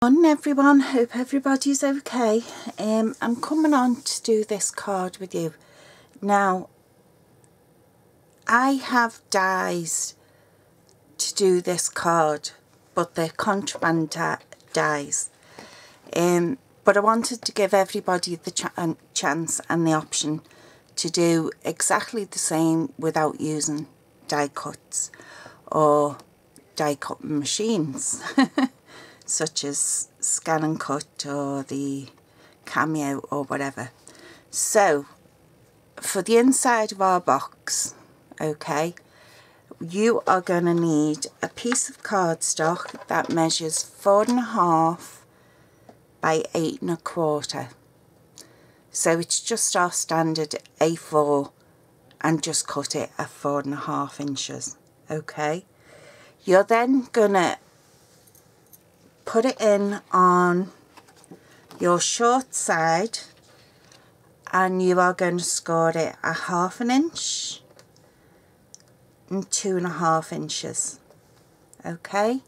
Morning everyone, hope everybody's okay. I'm coming on to do this card with you. Now, I have dies to do this card, but they're contraband dies. But I wanted to give everybody the chance and the option to do exactly the same without using die cuts or die cutting machines. Such as Scan and Cut or the Cameo or whatever. So for the inside of our box, okay, you are going to need a piece of cardstock that measures 4.5 by 8.25. So it's just our standard A4 and just cut it at 4.5 inches. Okay, you're then gonna put it in on your short side and you are going to score it a 1/2 inch and 2.5 inches. Okay,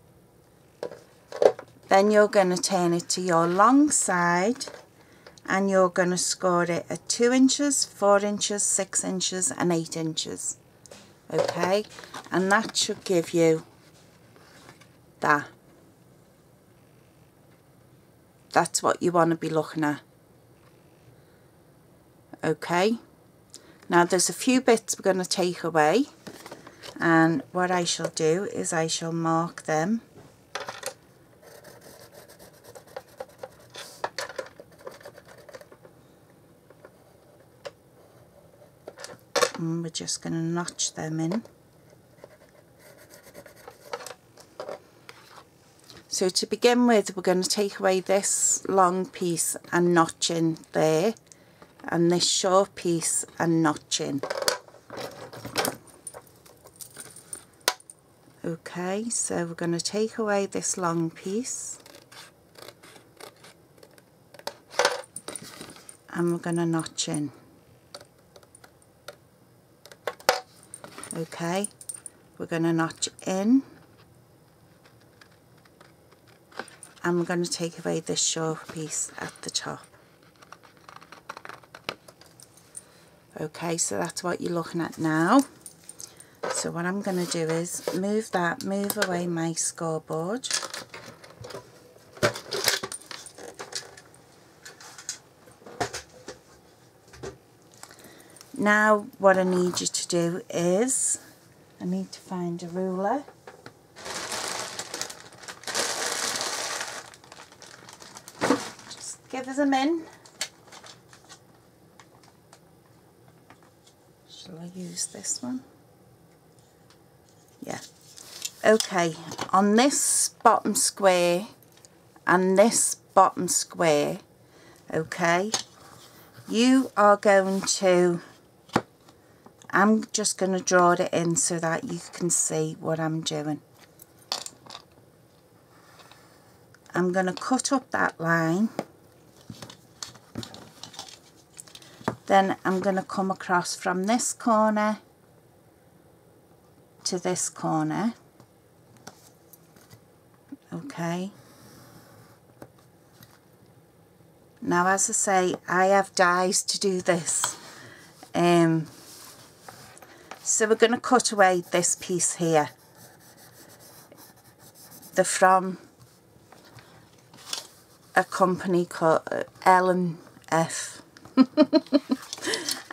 then you're going to turn it to your long side and you're going to score it at 2 inches, 4 inches, 6 inches and 8 inches. Okay, and that should give you that. That's what you want to be looking at. Okay, now there's a few bits we're going to take away, and what I shall do is I shall mark them. And we're just going to notch them in. So to begin with, we're going to take away this long piece and notch in there, and this short piece and notch in. Okay, so we're going to take away this long piece and we're going to notch in. Okay, we're going to notch in. And we're going to take away this short piece at the top. Okay, so that's what you're looking at now. So what I'm going to do is move away my scoreboard. Now what I need you to do is, I need to find a ruler. Give them in. Shall I use this one? Yeah. Okay, on this bottom square and this bottom square, okay, you are going to, I'm just going to draw it in so that you can see what I'm doing. I'm going to cut up that line. Then I'm going to come across from this corner to this corner. Okay. Now, as I say, I have dies to do this. So we're going to cut away this piece here. They're from a company called L&F.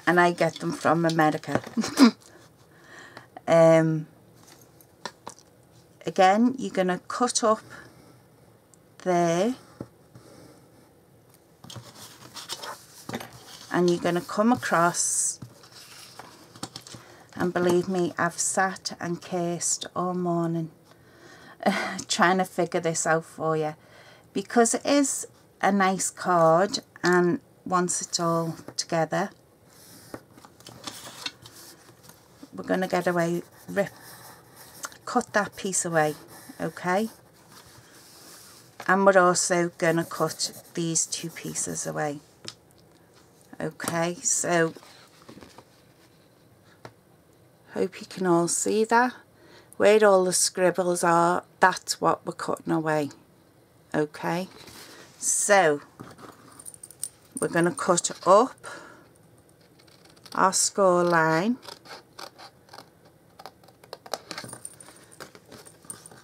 And I get them from America. Again, you're going to cut up there and you're going to come across, and believe me, I've sat and cursed all morning trying to figure this out for you, because it is a nice card, and once it's all together, we're going to get away, cut that piece away, okay? And we're also going to cut these two pieces away. Okay, so hope you can all see that. Where all the scribbles are, that's what we're cutting away. Okay, so we're going to cut up our score line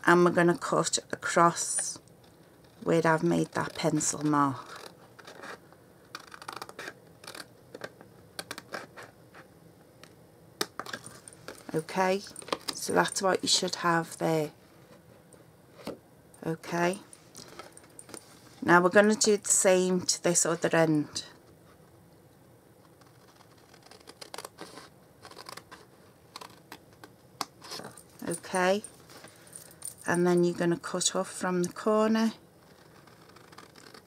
and we're going to cut across where I've made that pencil mark. Okay, so that's what you should have there. Okay, now we're going to do the same to this other end. Okay, and then you're going to cut off from the corner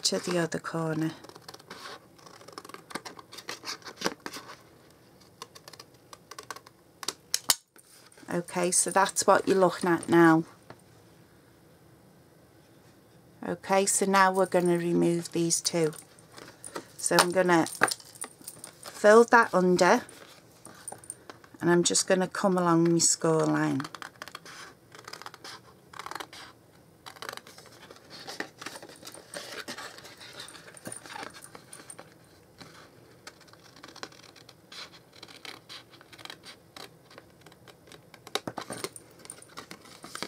to the other corner. Okay, so that's what you're looking at now. Okay, so now we're going to remove these two. So I'm going to fold that under and I'm just going to come along my score line.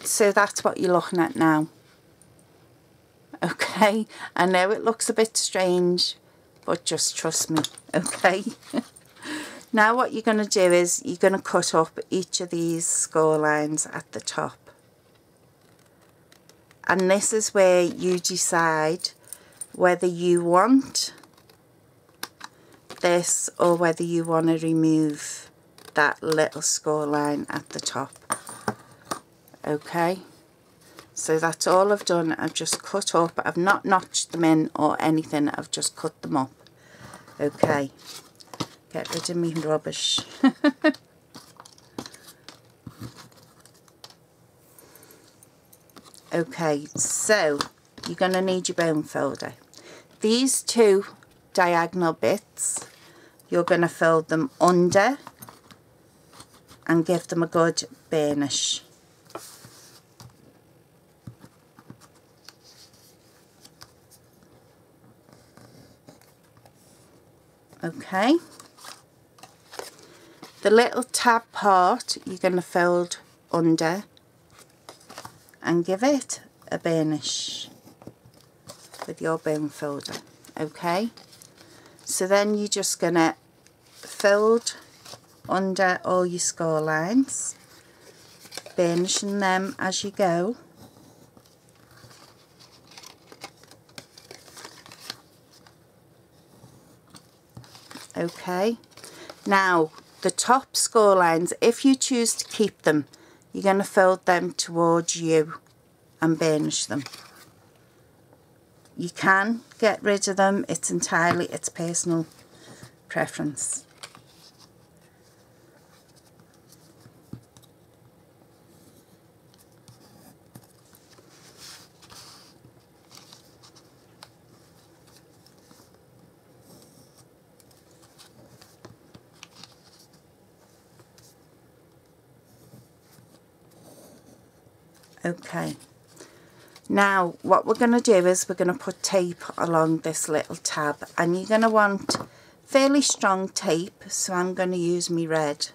So that's what you're looking at now. Okay, I know it looks a bit strange, but just trust me, okay? Now what you're going to do is you're going to cut up each of these score lines at the top. And this is where you decide whether you want this or whether you want to remove that little score line at the top. Okay, so that's all I've done. I've just cut up. I've not notched them in or anything. I've just cut them up. Okay, get rid of me rubbish. Okay, so you're going to need your bone folder. These two diagonal bits, you're going to fold them under and give them a good burnish. Okay, the little tab part you're going to fold under and give it a burnish with your bone folder. Okay, so then you're just going to fold under all your score lines, burnishing them as you go. Okay, now the top score lines, if you choose to keep them, you're going to fold them towards you and burnish them. You can get rid of them, it's personal preference. Okay, now what we're going to do is we're going to put tape along this little tab, and you're going to want fairly strong tape, so I'm going to use my red.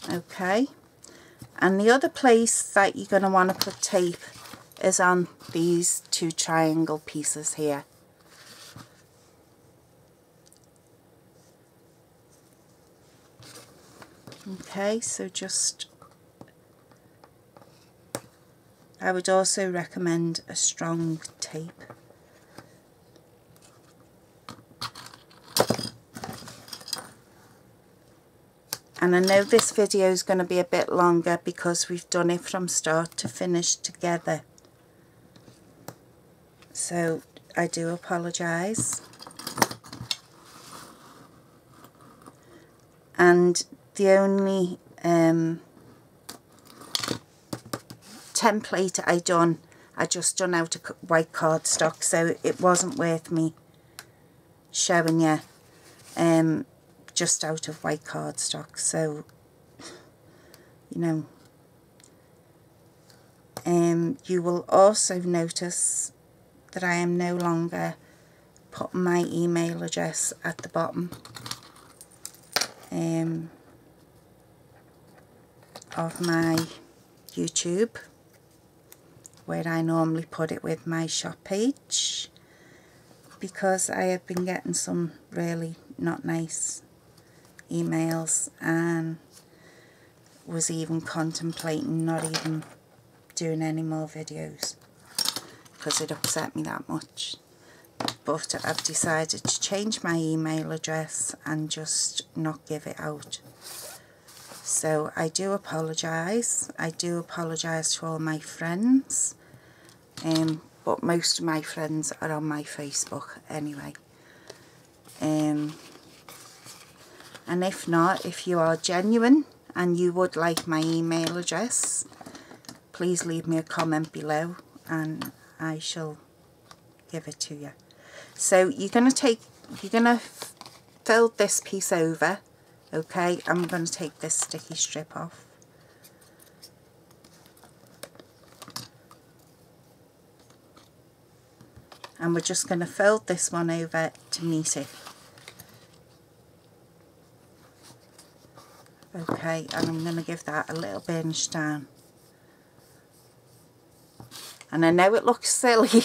Okay, and the other place that you're going to want to put tape is on these two triangle pieces here. Okay, so just, I would also recommend a strong tape. And I know this video is going to be a bit longer because we've done it from start to finish together. So I do apologise. and the only template I just done out of white cardstock, so it wasn't worth me showing you just out of white cardstock. So you know, you will also notice that I am no longer putting my email address at the bottom of my YouTube, where I normally put it with my shop page, because I have been getting some really not nice emails, and was even contemplating not even doing any more videos because it upset me that much. But I've decided to change my email address and just not give it out. So I do apologise. I do apologise to all my friends, but most of my friends are on my Facebook anyway. And if not, if you are genuine and you would like my email address, please leave me a comment below and I shall give it to you. So you're going to fold this piece over, okay? I'm going to take this sticky strip off. And we're just going to fold this one over to meet it. Okay, and I'm going to give that a little burnish down. And I know it looks silly,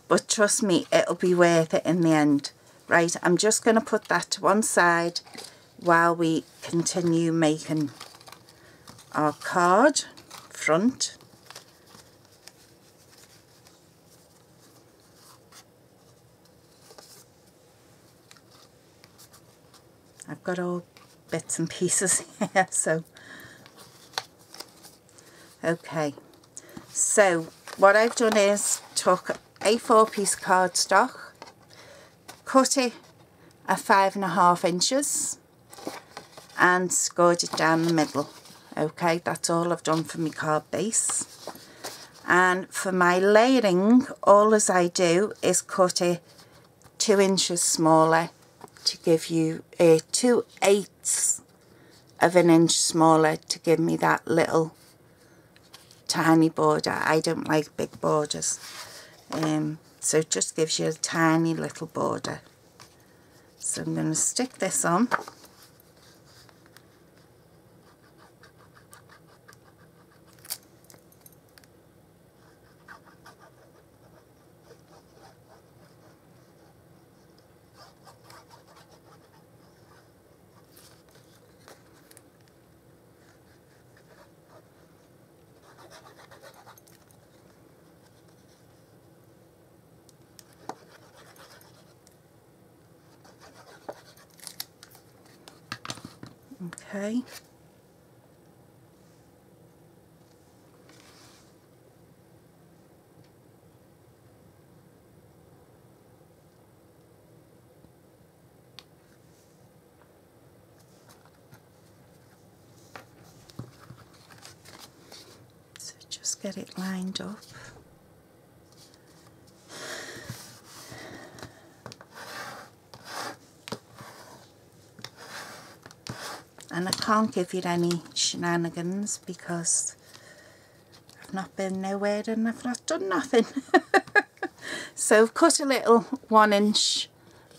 but trust me, it'll be worth it in the end. Right, I'm just going to put that to one side while we continue making our card front. I've got all bits and pieces here, so okay. So what I've done is took A4 piece cardstock, cut it at 5.5 inches and scored it down the middle. Okay, that's all I've done for my card base. And for my layering, all as I do is cut it 2 inches smaller to give you 2/8 of an inch smaller to give me that little tiny border. I don't like big borders, so it just gives you a tiny little border. So I'm going to stick this on. Okay. So just get it lined up. And I can't give you any shenanigans because I've not been nowhere and I've not done nothing. So I've cut a little 1-inch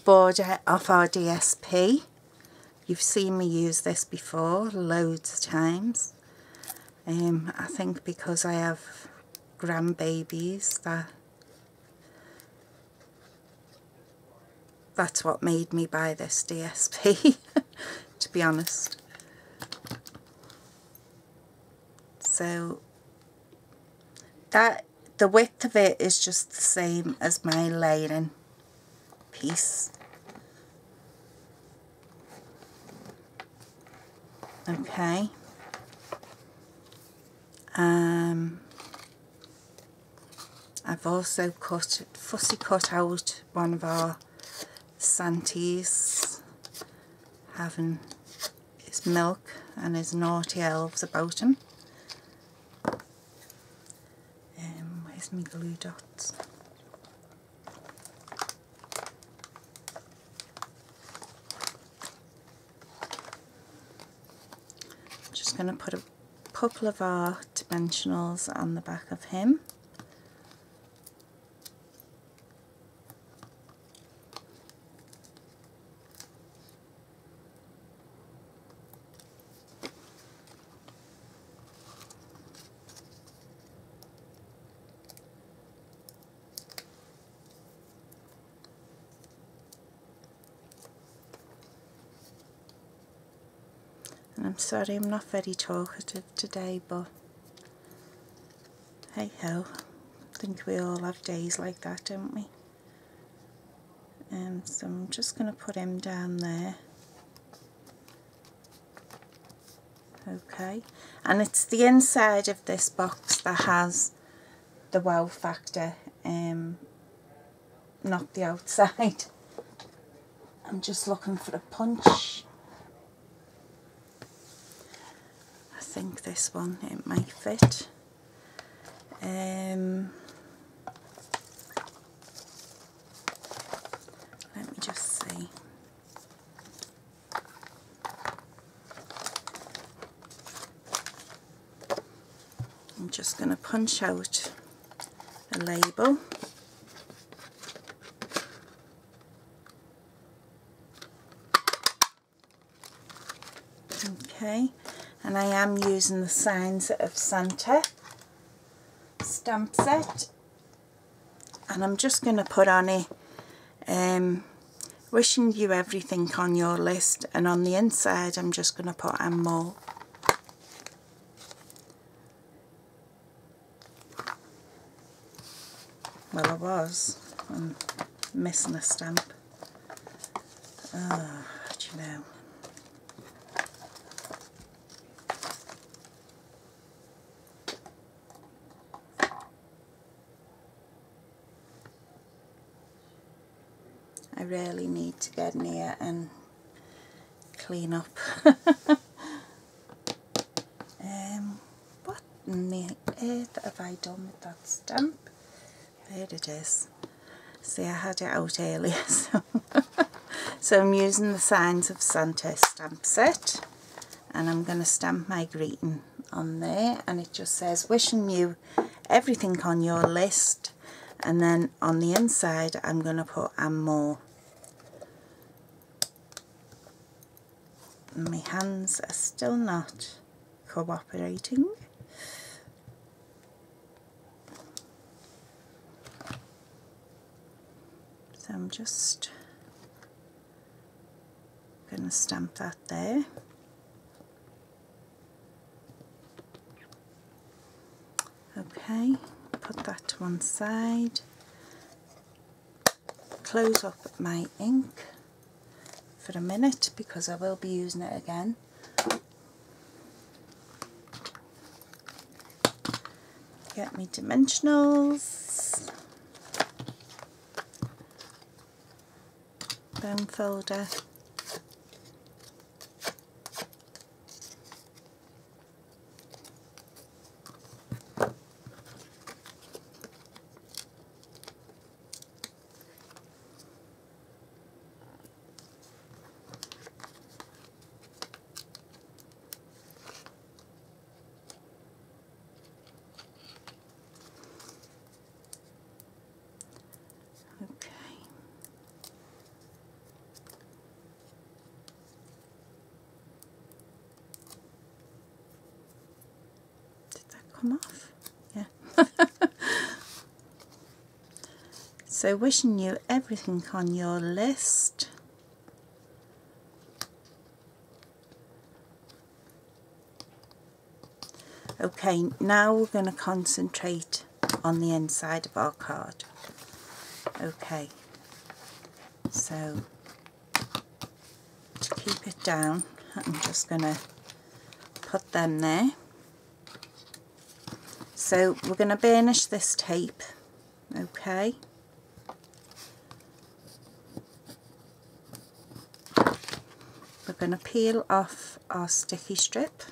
border off our DSP. You've seen me use this before loads of times. I think because I have grandbabies, that's what made me buy this DSP, to be honest. So that the width of it is just the same as my layering piece. Okay. I've also fussy cut out one of our Santies, having his needs milk and his naughty elves about him. Where's my glue dots? I'm just going to put a couple of our dimensionals on the back of him. And I'm sorry I'm not very talkative today, but hey ho, I think we all have days like that, don't we? So I'm just going to put him down there. Okay, and it's the inside of this box that has the wow factor, not the outside. I'm just looking for a punch. I think this one, it might fit. Let me just see. I'm just going to punch out a label. Okay, and I am using the Signs of Santa stamp set, and I'm just going to put on it wishing you everything on your list, and on the inside I'm just going to put and more. Well, I was. I'm missing a stamp. Oh, do you know? I really need to get in here and clean up. What in the earth have I done with that stamp? There it is. See, I had it out earlier, so I'm using the Signs of Santa stamp set, and I'm going to stamp my greeting on there, and it just says wishing you everything on your list, and then on the inside I'm going to put and more. And my hands are still not cooperating. So I'm just going to stamp that there. Okay, put that to one side. Close up my ink for a minute because I will be using it again. Get me dimensionals. Bone folder. Come off, yeah. So wishing you everything on your list. Okay, now we're going to concentrate on the inside of our card. Okay, so to keep it down, I'm just going to put them there. So we're going to burnish this tape, okay? We're going to peel off our sticky strip.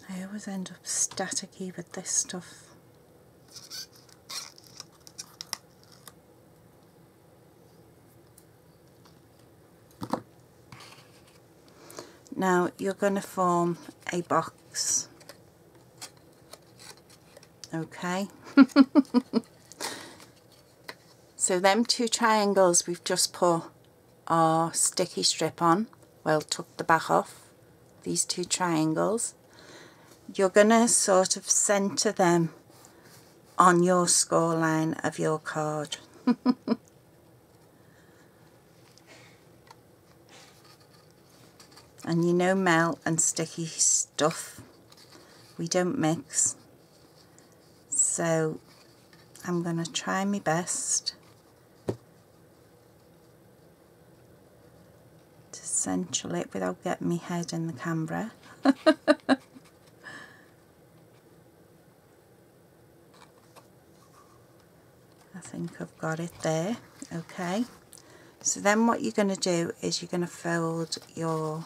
I always end up staticky with this stuff. Now you're going to form a box, okay? So them two triangles we've just put our sticky strip on, well, took the back off, these two triangles. You're going to sort of centre them on your score line of your card. And you know, melt and sticky stuff, we don't mix. So I'm going to try my best to central it without getting my head in the camera. I think I've got it there. Okay, so then what you're going to do is you're going to fold your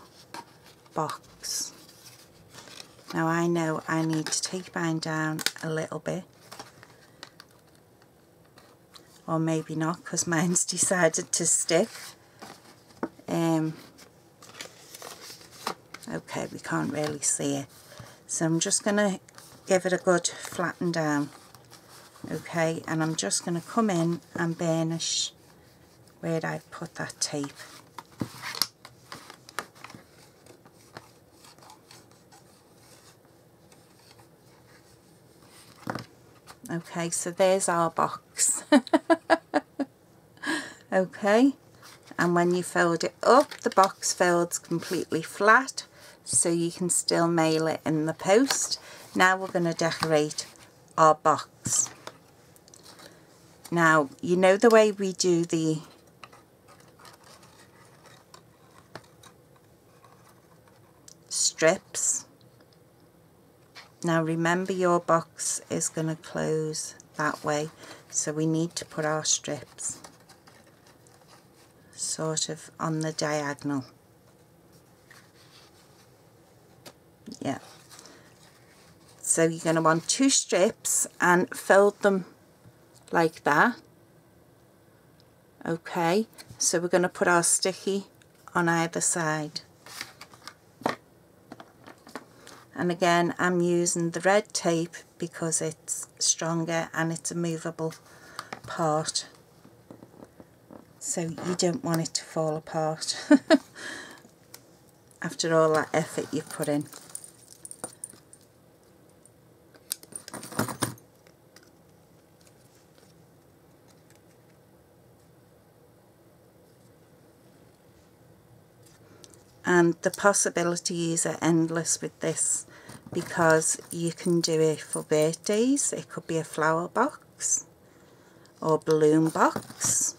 box. Now I know I need to take mine down a little bit, or maybe not, because mine's decided to stick. Okay, we can't really see it, so I'm just going to give it a good flatten down. Okay, and I'm just going to come in and burnish where I put that tape. Okay, so there's our box. Okay, and when you fold it up, the box folds completely flat, so you can still mail it in the post. Now we're going to decorate our box. Now, you know the way we do the strips? Now remember, your box is going to close that way, so we need to put our strips sort of on the diagonal. Yeah. So you're going to want two strips and fold them like that. Okay, so we're going to put our sticky on either side. And again, I'm using the red tape because it's stronger and it's a movable part, so you don't want it to fall apart after all that effort you've put in. And the possibilities are endless with this, because you can do it for birthdays. It could be a flower box or balloon box.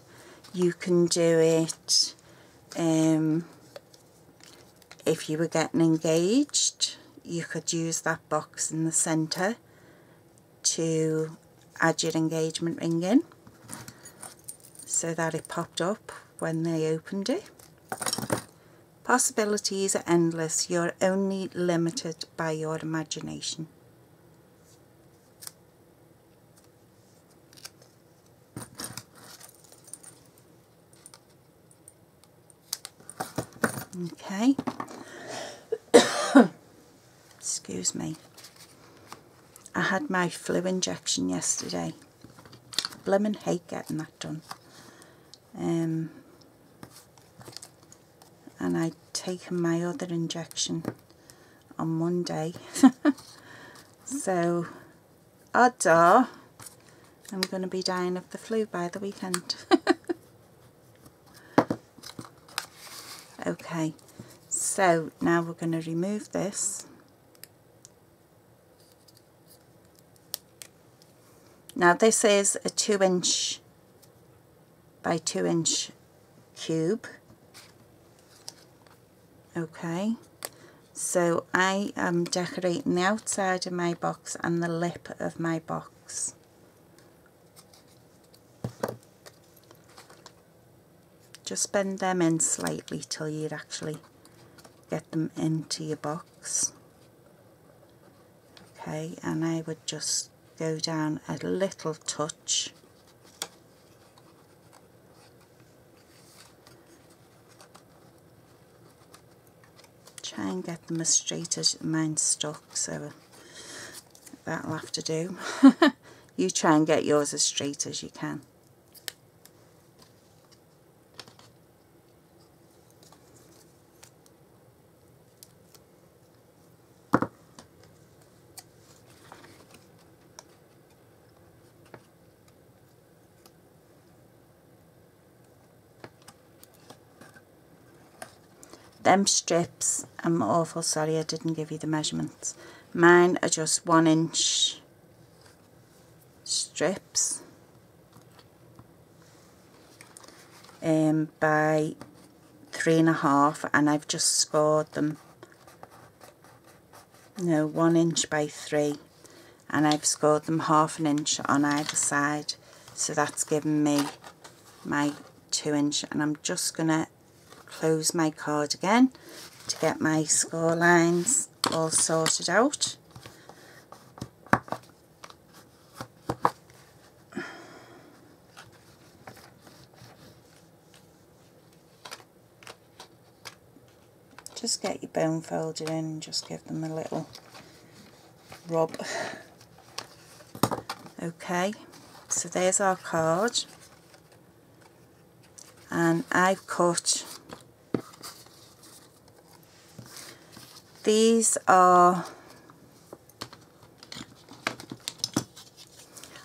You can do it if you were getting engaged. You could use that box in the centre to add your engagement ring in, so that it popped up when they opened it. Possibilities are endless. You're only limited by your imagination. Okay. Excuse me. I had my flu injection yesterday. Blimmin' hate getting that done. And I'd taken my other injection on Monday. So odds are I'm going to be dying of the flu by the weekend. Okay, so now we're going to remove this. Now this is a 2-inch by 2 inch cube. Okay, so I am decorating the outside of my box and the lip of my box. Just bend them in slightly till you actually get them into your box. Okay, and I would just go down a little touch. Try and get them as straight as mine's stuck, so that'll have to do. You try and get yours as straight as you can. Them strips, I'm awful sorry I didn't give you the measurements. Mine are just 1 inch strips by 3.5, and I've just scored them, no, 1 inch by 3, and I've scored them 1/2 inch on either side, so that's given me my 2 inch, and I'm just gonna close my card again to get my score lines all sorted out. Just get your bone folder in and just give them a little rub. Okay, so there's our card, and I've cut, these are,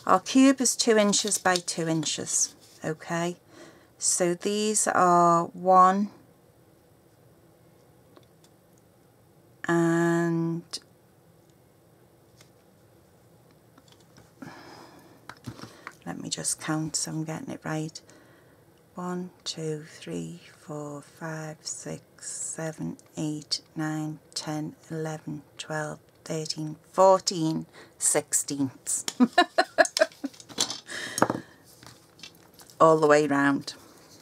our cube is 2 inches by 2 inches, okay, so these are 1 and let me just count so I'm getting it right. 1, 2, 3, 4, 5, 6, 7, 8, 9, 10, 11, 12, 13, 14 sixteenths. All the way round.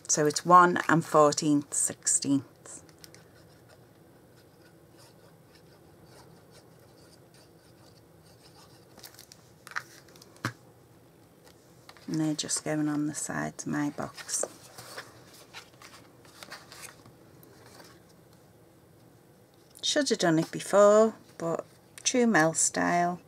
So it's 1 and 14 sixteenths. And they're just going on the sides of my box. Should have done it before, but true Mel style.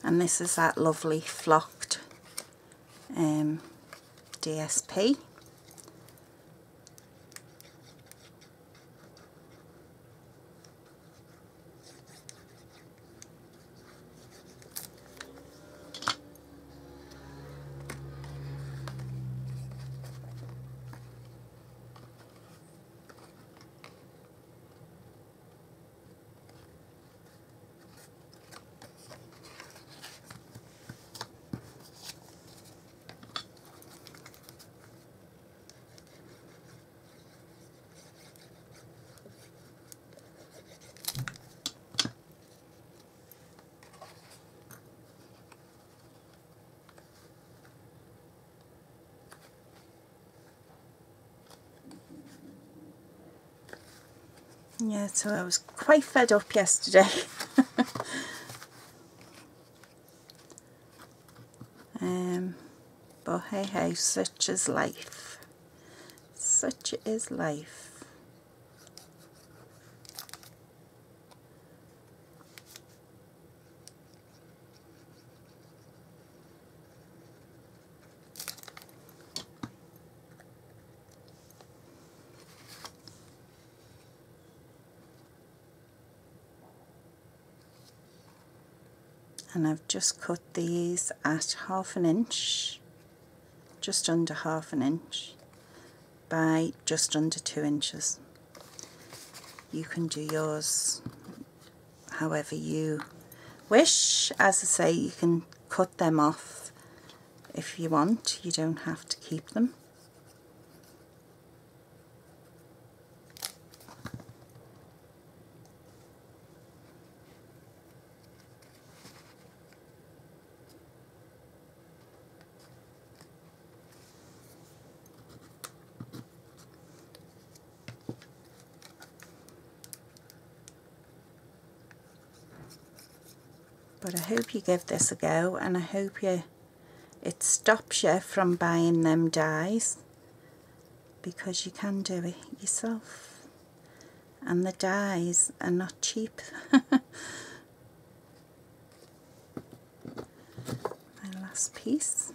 And this is that lovely flocked DSP. Yeah, so I was quite fed up yesterday. But hey hey, such is life. Such is life. and I've just cut these at 1/2 inch, just under 1/2 inch by just under 2 inches. You can do yours however you wish. As I say, you can cut them off if you want, you don't have to keep them. But I hope you give this a go, and I hope it stops you from buying them dies, because you can do it yourself, and the dies are not cheap. My last piece.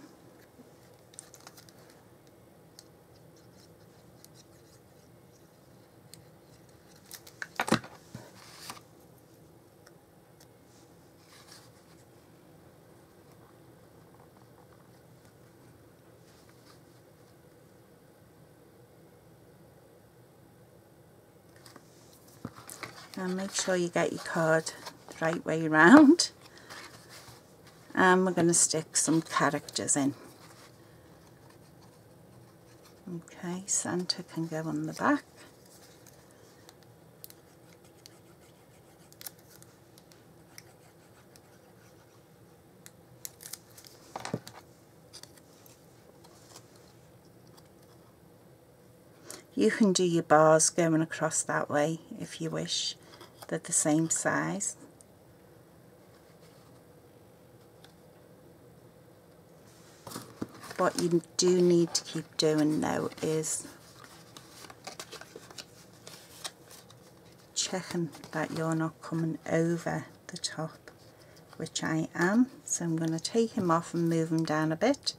And make sure you get your card the right way round. And we're going to stick some characters in. Okay, Santa can go on the back. You can do your bars going across that way if you wish. They're the same size. What you do need to keep doing though is checking that you're not coming over the top, which I am. So I'm going to take him off and move him down a bit.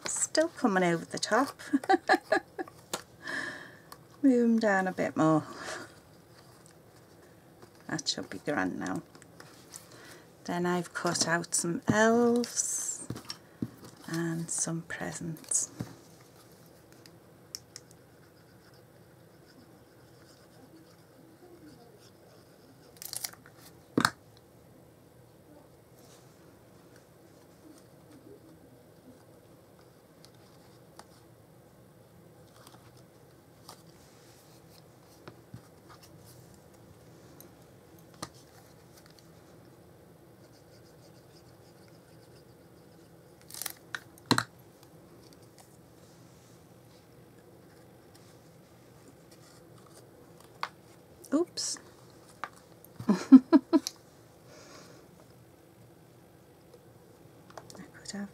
Still coming over the top. Move them down a bit more. That should be grand now. Then I've cut out some elves and some presents. Oops. I could have.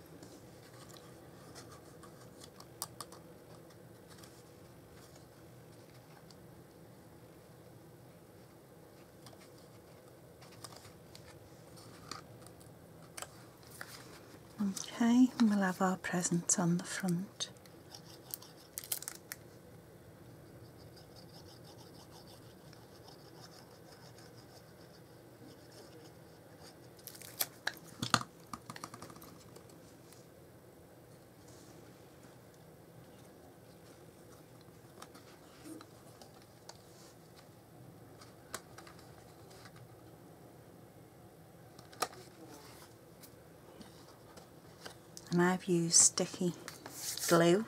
Okay, and we'll have our presents on the front. And I've used sticky glue.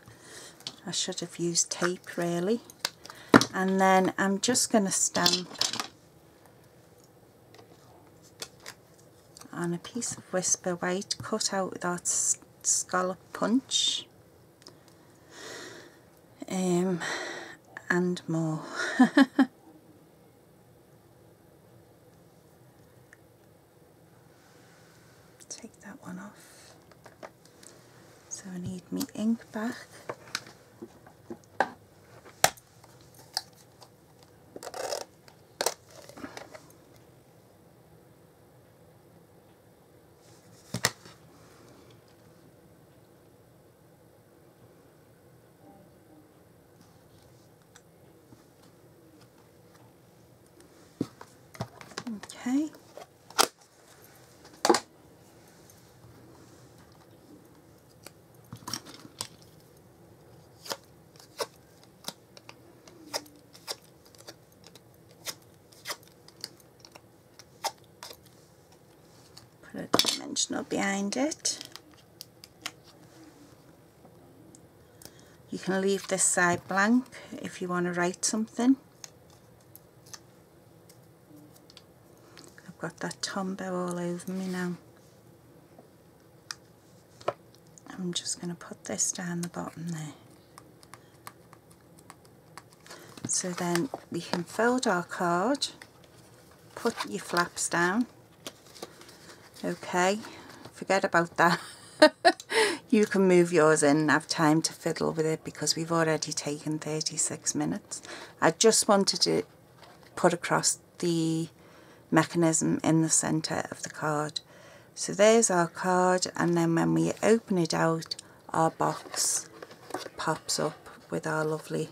I should have used tape really. And then I'm just going to stamp on a piece of Whisper White cut out with that scallop punch. And more. Take that one off. So I need my ink back. Okay. Put a dimensional behind it. You can leave this side blank if you want to write something. I've got that Tombow all over me now. I'm just going to put this down the bottom there. So then we can fold our card, put your flaps down. Okay, forget about that. You can move yours in and have time to fiddle with it because we've already taken 36 minutes. I just wanted to put across the mechanism in the centre of the card. So there's our card, and then when we open it out, our box pops up with our lovely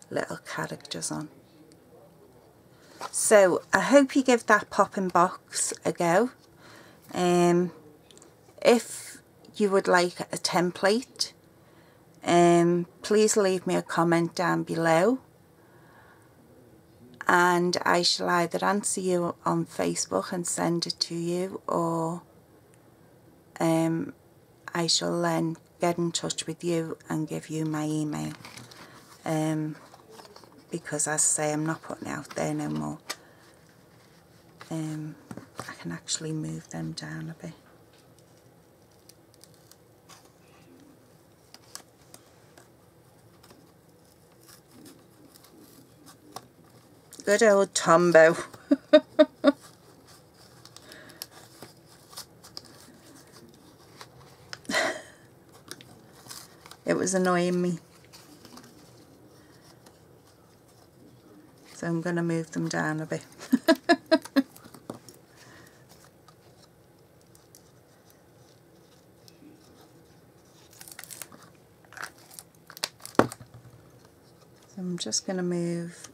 little characters on. So I hope you give that popping box a go. If you would like a template, please leave me a comment down below, and I shall either answer you on Facebook and send it to you, or I shall then get in touch with you and give you my email, because as I say, I'm not putting it out there no more. I can actually move them down a bit. Good old Tombow. It was annoying me. So I'm going to move them down a bit. So I'm just going to move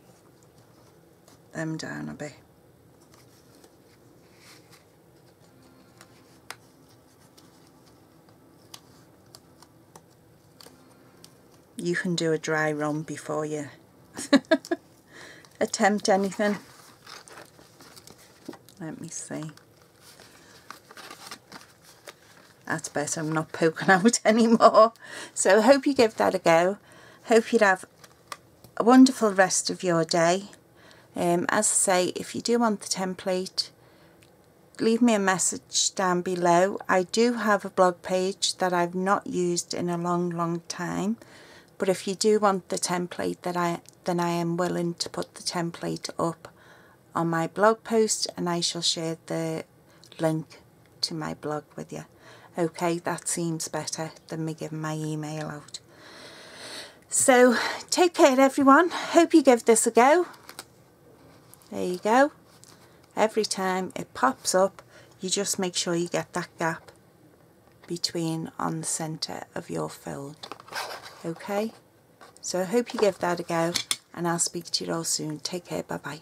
them down a bit. You can do a dry run before you attempt anything. Let me see. That's better, I'm not poking out anymore. So I hope you give that a go. Hope you'd have a wonderful rest of your day. As I say, if you do want the template, leave me a message down below. I do have a blog page that I've not used in a long time, but if you do want the template, then I am willing to put the template up on my blog post, and I shall share the link to my blog with you. Okay, that seems better than me giving my email out. So take care everyone, hope you give this a go. There you go. Every time it pops up, you just make sure you get that gap between on the centre of your fold. Okay, so I hope you give that a go, and I'll speak to you all soon. Take care, bye bye.